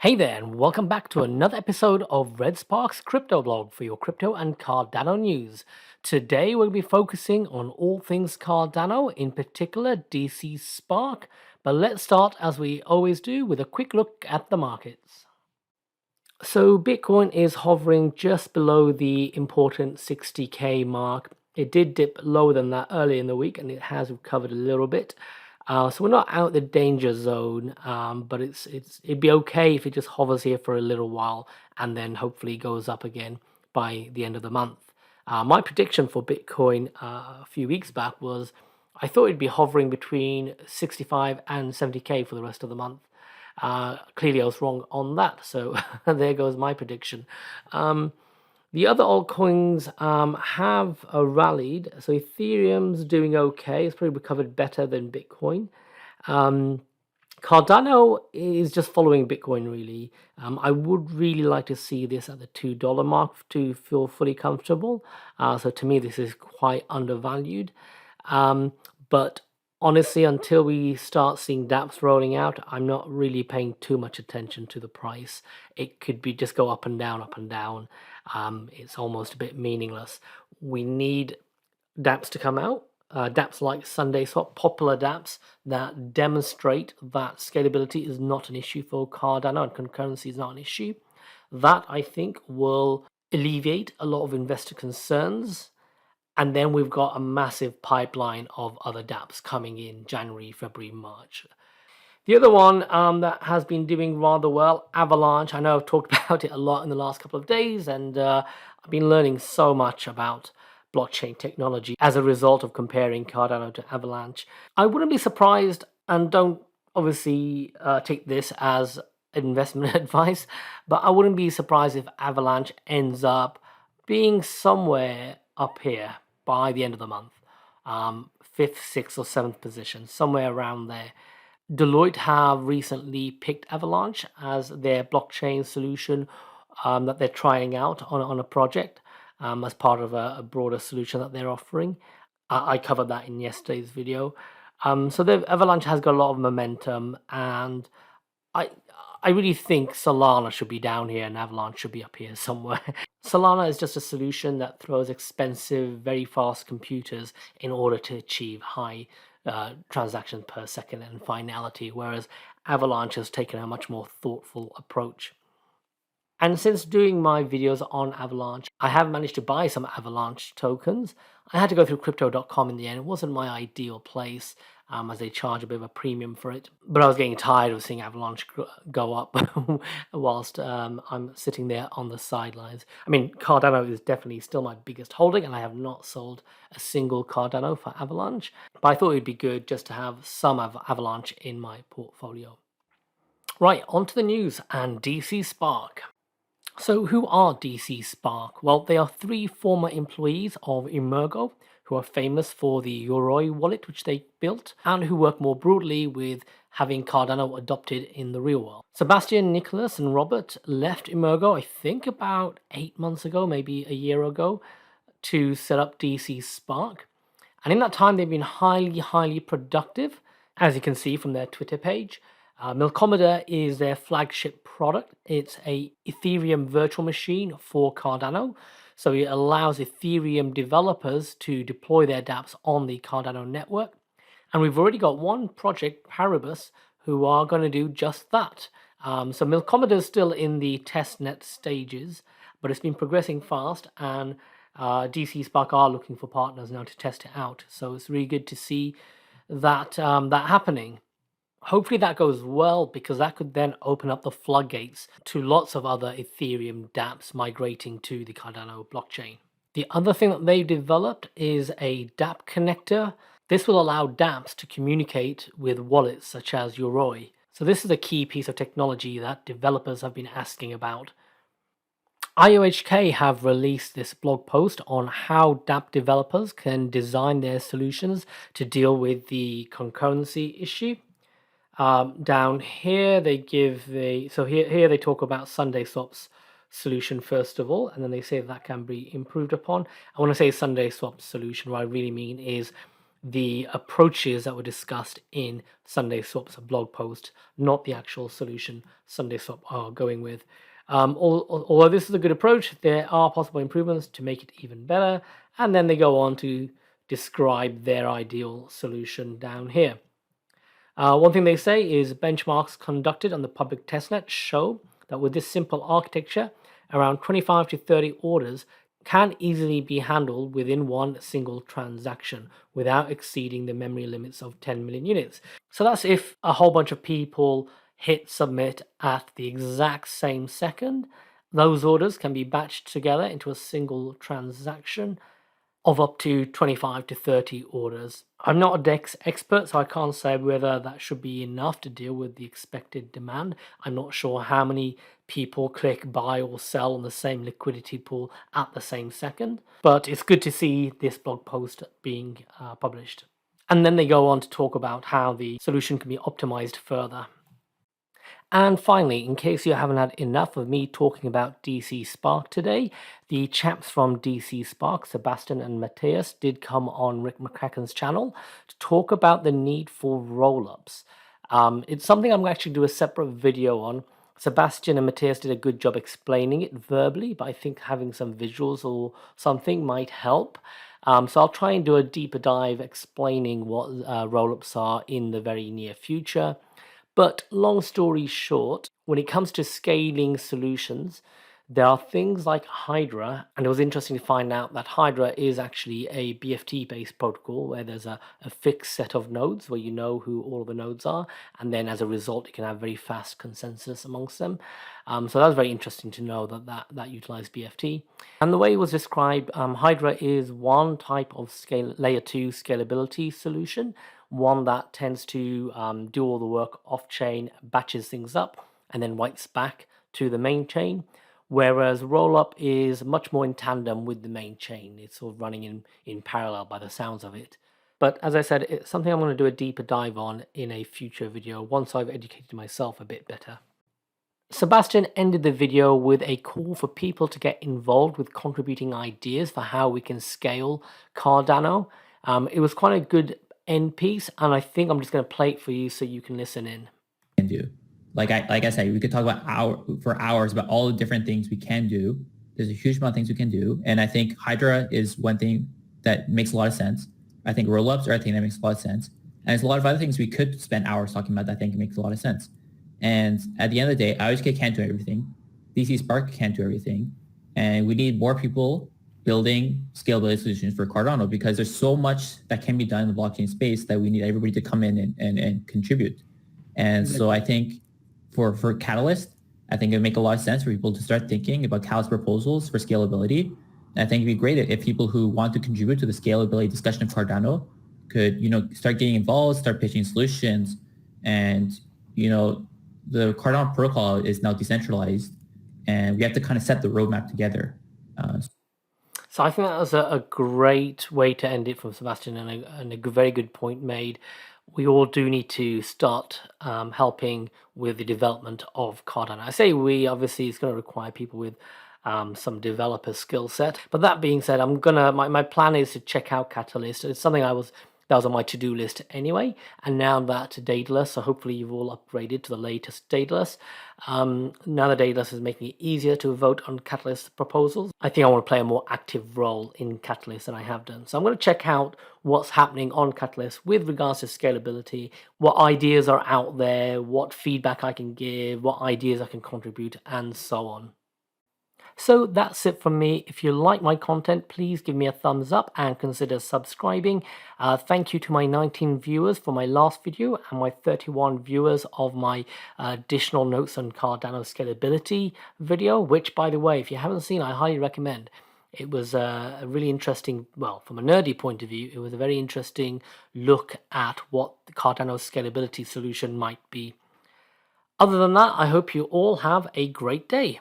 Hey there, and welcome back to another episode of Red Spark's Crypto Blog for your crypto and Cardano news. Today we'll be focusing on all things Cardano, in particular DC Spark. But let's start, as we always do, with a quick look at the markets. So Bitcoin is hovering just below the important 60K mark. It did dip lower than that early in the week, and it has recovered a little bit. So we're not out the danger zone, but it'd be okay if it just hovers here for a little while and then hopefully goes up again by the end of the month. My prediction for Bitcoin a few weeks back was I thought it'd be hovering between 65 and 70K for the rest of the month. Clearly, I was wrong on that, so there goes my prediction. The other altcoins have rallied. So Ethereum's doing okay. It's probably recovered better than Bitcoin. Cardano is just following Bitcoin, really. I would really like to see this at the $2 mark to feel fully comfortable. So to me, this is quite undervalued. But honestly, until we start seeing dApps rolling out, I'm not really paying too much attention to the price. It could be just go up and down, up and down. It's almost a bit meaningless. We need dApps to come out. dApps like Sunday Swap, popular dApps that demonstrate that scalability is not an issue for Cardano and concurrency is not an issue. That, I think, will alleviate a lot of investor concerns. And then we've got a massive pipeline of other dApps coming in January, February, March. The other one that has been doing rather well, Avalanche. I know I've talked about it a lot in the last couple of days, and I've been learning so much about blockchain technology as a result of comparing Cardano to Avalanche. I wouldn't be surprised, and don't obviously take this as investment advice, but I wouldn't be surprised if Avalanche ends up being somewhere up here by the end of the month. Fifth, sixth, or seventh position, somewhere around there. Deloitte have recently picked Avalanche as their blockchain solution that they're trying out on a project as part of a broader solution that they're offering. I covered that in yesterday's video. So the Avalanche has got a lot of momentum, and I I really think Solana should be down here and Avalanche should be up here somewhere. Solana is just a solution that throws expensive, very fast computers in order to achieve high transactions per second and finality, whereas Avalanche has taken a much more thoughtful approach. And since doing my videos on Avalanche, I have managed to buy some Avalanche tokens. I had to go through crypto.com in the end. It wasn't my ideal place as they charge a bit of a premium for it. But I was getting tired of seeing Avalanche go up whilst I'm sitting there on the sidelines. I mean, Cardano is definitely still my biggest holding, and I have not sold a single Cardano for Avalanche. But I thought it'd be good just to have some Avalanche in my portfolio. Right, on to the news and DC Spark. So, who are DC Spark? Well, they are three former employees of Emergo who are famous for the Yoroi wallet which they built and who work more broadly with having Cardano adopted in the real world. Sebastian, Nicholas, and Robert left Emergo, I think, about 8 months ago, maybe a year ago, to set up DC Spark. And in that time, they've been highly productive, as you can see from their Twitter page. Milkometer is their flagship product. It's a Ethereum virtual machine for Cardano. So it allows Ethereum developers to deploy their dApps on the Cardano network. And we've already got one project, Paribus, who are going to do just that. So Milkometer is still in the testnet stages, but it's been progressing fast, and DC Spark are looking for partners now to test it out. So it's really good to see that that happening. Hopefully that goes well, because that could then open up the floodgates to lots of other Ethereum dApps migrating to the Cardano blockchain. The other thing that they've developed is a Dap Connector. This will allow dApps to communicate with wallets such as Yoroi. So this is a key piece of technology that developers have been asking about. IOHK have released this blog post on how dApp developers can design their solutions to deal with the concurrency issue. Down here they give here they talk about Sunday Swap's solution first of all, and then they say that can be improved upon. And when I say Sunday Swap solution, what I really mean is the approaches that were discussed in Sunday Swap's blog post, not the actual solution Sunday Swap are going with. Although this is a good approach, there are possible improvements to make it even better, and then they go on to describe their ideal solution down here. One thing they say is benchmarks conducted on the public testnet show that with this simple architecture, around 25 to 30 orders can easily be handled within one single transaction without exceeding the memory limits of 10 million units. So that's if a whole bunch of people hit submit at the exact same second. Those orders can be batched together into a single transaction of up to 25 to 30 orders. I'm not a DEX expert, so I can't say whether that should be enough to deal with the expected demand. I'm not sure how many people click buy or sell on the same liquidity pool at the same second, but it's good to see this blog post being published. And then they go on to talk about how the solution can be optimized further. And finally, in case you haven't had enough of me talking about DC Spark today, the chaps from DC Spark, Sebastian and Matthias, did come on Rick McCracken's channel to talk about the need for rollups. It's something I'm going to actually do a separate video on. Sebastian and Matthias did a good job explaining it verbally, but I think having some visuals or something might help. So I'll try and do a deeper dive explaining what rollups are in the very near future. But long story short, when it comes to scaling solutions, there are things like Hydra, and it was interesting to find out that Hydra is actually a BFT-based protocol where there's a fixed set of nodes where you know who all of the nodes are, and then as a result, you can have very fast consensus amongst them. So that was very interesting to know that utilized BFT. And the way it was described, Hydra is one type of layer 2 scalability solution, one that tends to do all the work off-chain, batches things up, and then writes back to the main chain. Whereas rollup is much more in tandem with the main chain. It's sort of running in parallel by the sounds of it. But as I said, it's something I'm going to do a deeper dive on in a future video once I've educated myself a bit better. Sebastian ended the video with a call for people to get involved with contributing ideas for how we can scale Cardano. It was quite a good end piece, and I think I'm just going to play it for you so you can listen in. Can do. Like I said, we could talk about for hours about all the different things we can do. There's a huge amount of things we can do, and I think Hydra is one thing that makes a lot of sense. I think rollups are a thing that makes a lot of sense, and there's a lot of other things we could spend hours talking about that I think makes a lot of sense. And at the end of the day, IOHK can't do everything. DC Spark can't do everything, and we need more people building scalability solutions for Cardano because there's so much that can be done in the blockchain space that we need everybody to come in and contribute. And so I think for Catalyst, I think it would make a lot of sense for people to start thinking about Catalyst proposals for scalability. And I think it'd be great if people who want to contribute to the scalability discussion of Cardano could, start getting involved, start pitching solutions. And, the Cardano protocol is now decentralized, and we have to kind of set the roadmap together. So I think that was a great way to end it from Sebastian, and a very good point made. We all do need to start helping with the development of Cardano. I say we, obviously it's going to require people with some developer skill set. But that being said, my plan is to check out Catalyst. It's something that was on my to-do list anyway. And now that Daedalus, so hopefully you've all upgraded to the latest Daedalus. Now that Daedalus is making it easier to vote on Catalyst proposals, I think I want to play a more active role in Catalyst than I have done. So I'm going to check out what's happening on Catalyst with regards to scalability, what ideas are out there, what feedback I can give, what ideas I can contribute, and so on. So that's it from me. If you like my content, please give me a thumbs up and consider subscribing. Thank you to my 19 viewers for my last video and my 31 viewers of my additional notes on Cardano scalability video, which, by the way, if you haven't seen, I highly recommend. It was a really interesting, well, from a nerdy point of view, it was a very interesting look at what the Cardano scalability solution might be. Other than that, I hope you all have a great day.